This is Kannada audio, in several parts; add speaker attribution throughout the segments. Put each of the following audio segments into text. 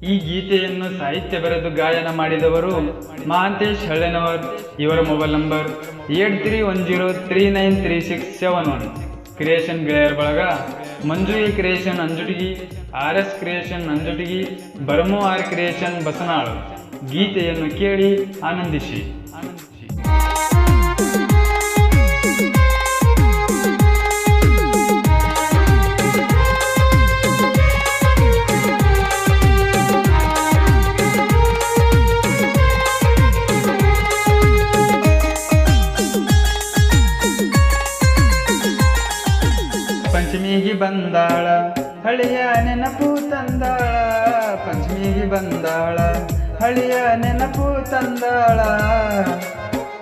Speaker 1: ಈ ಗೀತೆಯನ್ನು ಸಾಹಿತ್ಯ ಬರೆದು ಗಾಯನ ಮಾಡಿದವರು ಮಹಾಂತೇಶ್ ಹಳ್ಳೆನವರ್. ಇವರ ಮೊಬೈಲ್ ನಂಬರ್ 8310393671. ಕ್ರಿಯೇಷನ್ ಗೆಳೆಯರ ಬಳಗ Manju A creation Anjutigi, RS creation Anjutigi, Barmu R creation Basanal. ಗೀತೆಯನ್ನು ಕೇಳಿ ಆನಂದಿಸಿ. ಪಂಚಮಿಗೆ ಬಂದಾಳ ಹಳಿಯ ನೆನಪು ತಂದಾಳ, ಪಂಚಮಿಗೆ ಬಂದಾಳ ಹಳಿಯ ನೆನಪು ತಂದಾಳ,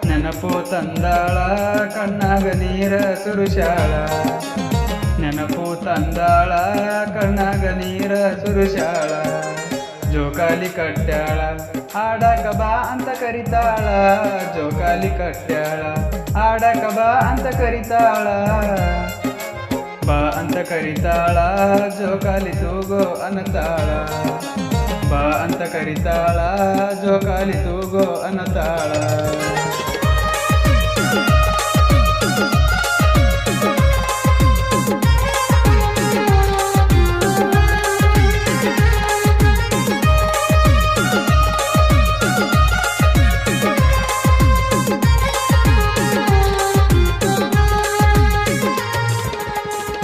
Speaker 1: ನೆನಪು ತಂದಾಳ ಕಣ್ಣಾಗ ನೀರ ಸುರುಶಾಳ, ನೆನಪು ತಂದಾಳ ಕಣ್ಣಾಗ ನೀರ ಸುರುಶಾಳ. ಜೋಕಾಲಿ ಕಟ್ಟ್ಯಾಳ ಆಡಕ ಬಾ ಅಂತ ಕರಿತಾಳ, ಜೋಕಾಲಿ ಕಟ್ಟ್ಯಾಳ ಆಡಕ ಬಾ ಅಂತ ಕರಿತಾಳ, ಬಾ ಅಂತ ಕರಿತಾಳ ಜೋಕಾಲಿ ತೂಗೋ ಅನ್ನತಾಳ, ಬಾ ಅಂತ ಕರಿತಾಳ ಜೋಕಾಲಿ ತೂಗೋ ಅನ್ನತಾಳ.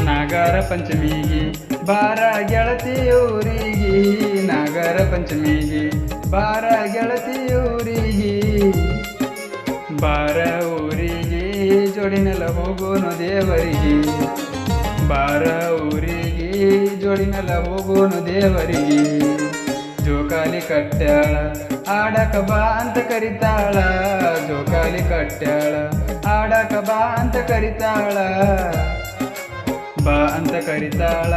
Speaker 1: ನಾಗರ ಪಂಚಮಿಗೆ ಬಾರ ಗೆಳತಿ ಊರಿಗೆ, ನಾಗರ ಪಂಚಮಿಗೆ ಬಾರ ಗೆಳತಿ ಊರಿಗೆ, ಬಾರ ಊರಿಗೆ ಜೋಡಿನೆಲ್ಲ ಹೋಗೋನು ದೇವರಿಗೆ, ಬಾರ ಊರಿಗೆ ಜೋಡಿನೆಲ್ಲ ಹೋಗೋನು ದೇವರಿಗೆ. ಜೋಕಾಲಿ ಕಟ್ಟ್ಯಾಳ ಆಡಕ ಬಾ ಅಂತ ಕರಿತಾಳ, ಜೋಕಾಲಿ ಕಟ್ಟ್ಯಾಳ ಆಡಕ ಬಾ ಅಂತ ಕರಿತಾಳ, ಬಾ ಅಂತ ಕರಿತಾಳ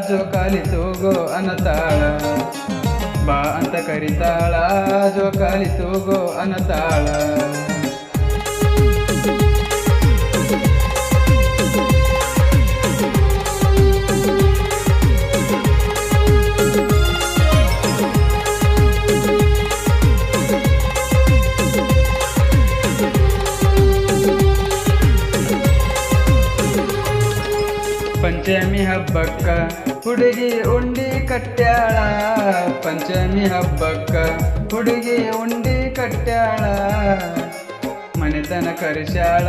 Speaker 1: ಜೋಕಾಲಿ ತೂಗೋ ಅನ್ನತಾಳ, ಬಾ ಅಂತ ಕರಿತಾಳ ಜೋಕಾಲಿ ತೂಗೋ ಅನ್ನತಾಳ. ಪಂಚಮಿ ಹಬ್ಬಕ್ಕ ಹುಡುಗಿ ಉಂಡಿ ಕಟ್ಟ್ಯಾಳ, ಪಂಚಮಿ ಹಬ್ಬಕ್ಕ ಹುಡುಗಿ ಉಂಡಿ ಕಟ್ಟ್ಯಾಳ, ಮನೆತನ ಕರಿಸ್ಯಾಳ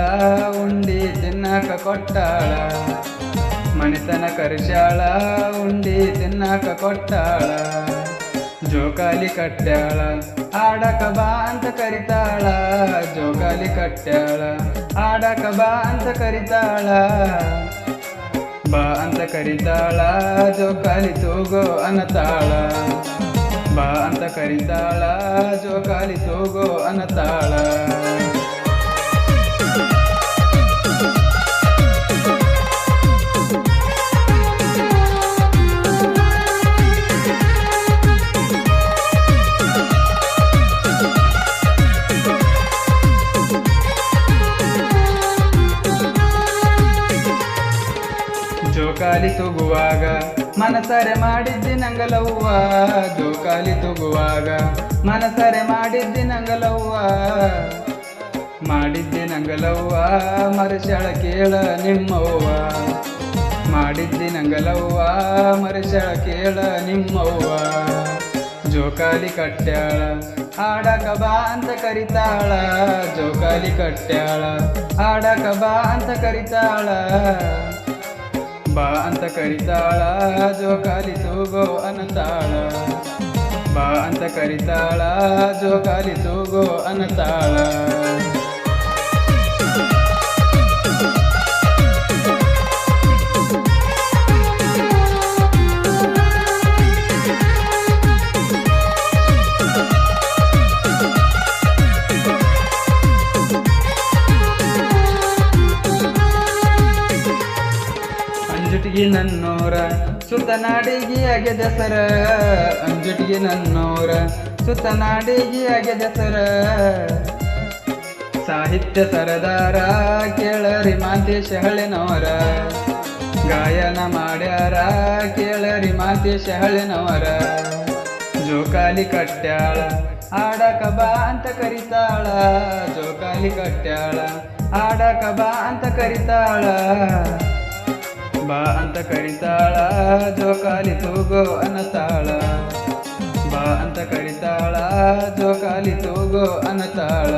Speaker 1: ಉಂಡಿ ತಿನ್ನಾಕ ಕೊಟ್ಟಾಳ, ಮನೆತನ ಕರಿಸ್ಯಾಳ ಉಂಡಿ ತಿನ್ನಾಕ ಕೊಟ್ಟಾಳ. ಜೋಕಾಲಿ ಕಟ್ಟ್ಯಾಳ ಆಡಕ ಬಾ ಅಂತ ಕರಿತಾಳ, ಜೋಕಾಲಿ ಕಟ್ಟ್ಯಾಳ ಆಡಕ ಬಾ ಅಂತ ಕರಿತಾಳ, ಬಾ ಅಂತ ಕರಿತಾಳ ಜೋಕಾಲಿ ತೂಗೋ ಅನ್ನತಾಳ, ಬಾ ಅಂತ ಕರಿತಾಳ ಜೋಕಾಲಿ ತೂಗೋ ಅನ್ನತಾಳ. ಜೋಕಾಲಿ ತೂಗುವಾಗ ಮನಸರೆ ಮಾಡಿದ್ದಿ ನಂಗಲವ್ವ, ಜೋಕಾಲಿ ತೂಗುವಾಗ ಮನಸರೆ ಮಾಡಿದ್ದಿ ನಂಗಲವ್ವ, ಮಾಡಿದ್ದಿ ನಂಗಲವ್ವ ಮರಶಾಳ ಕೇಳ ನಿಮ್ಮವ್ವ, ಮಾಡಿದ್ದಿ ನಂಗಲವ್ವ ಮರಶಾಳ ಕೇಳ ನಿಮ್ಮವ್ವ. ಜೋಕಾಲಿ ಕಟ್ಟ್ಯಾಳ ಆಡಕ ಬಾ ಅಂತ ಕರಿತಾಳ, ಜೋಕಾಲಿ ಕಟ್ಟ್ಯಾಳ ಆಡಕ ಬಾ ಅಂತ ಕರಿತಾಳ, ಬಾ ಅಂತ ಕರಿತಾಳ ಜೋಕಾಲಿ ತೂಗೋ ಅನ್ನತಾಳ, ಬಾ ಅಂತ ಕರಿತಾಳ ಜೋಕಾಲಿ ತೂಗೋ ಅನ್ನತಾಳ. ಅಂಜುಟಿಗಿ ನನ್ನೋರ ಸುತ್ತನಾಡಿಗಿ ಅಗೆದಸರ, ಅಂಜುಟಿಗಿ ನನ್ನೋರ ಸುತ್ತನಾಡಿಗಿ ಅಗೆದಸರ. ಸಾಹಿತ್ಯ ಸರದಾರ ಕೇಳರಿ ಮಹಾಂತೇಶ ಹಳ್ಳೆನವರ, ಗಾಯನ ಮಾಡ್ಯಾರ ಕೇಳರಿ ಮಹಾಂತೇಶ ಹಳ್ಳೆನವರ. ಜೋಕಾಲಿ ಕಟ್ಟ್ಯಾಳ ಆಡಕ ಬಾ ಅಂತ ಕರಿತಾಳ, ಜೋಕಾಲಿ ಕಟ್ಟ್ಯಾಳ ಆಡಕ ಬಾ ಅಂತ ಕರಿತಾಳ, ಬಾ ಅಂತ ಕರಿತಾಳ ಜೋಕಾಲಿ ತೂಗೋ ಅನ್ನತಾಳ, ಬಾ ಅಂತ ಕರಿತಾಳ ಜೋಕಾಲಿ ತೂಗೋ ಅನ್ನತಾಳ.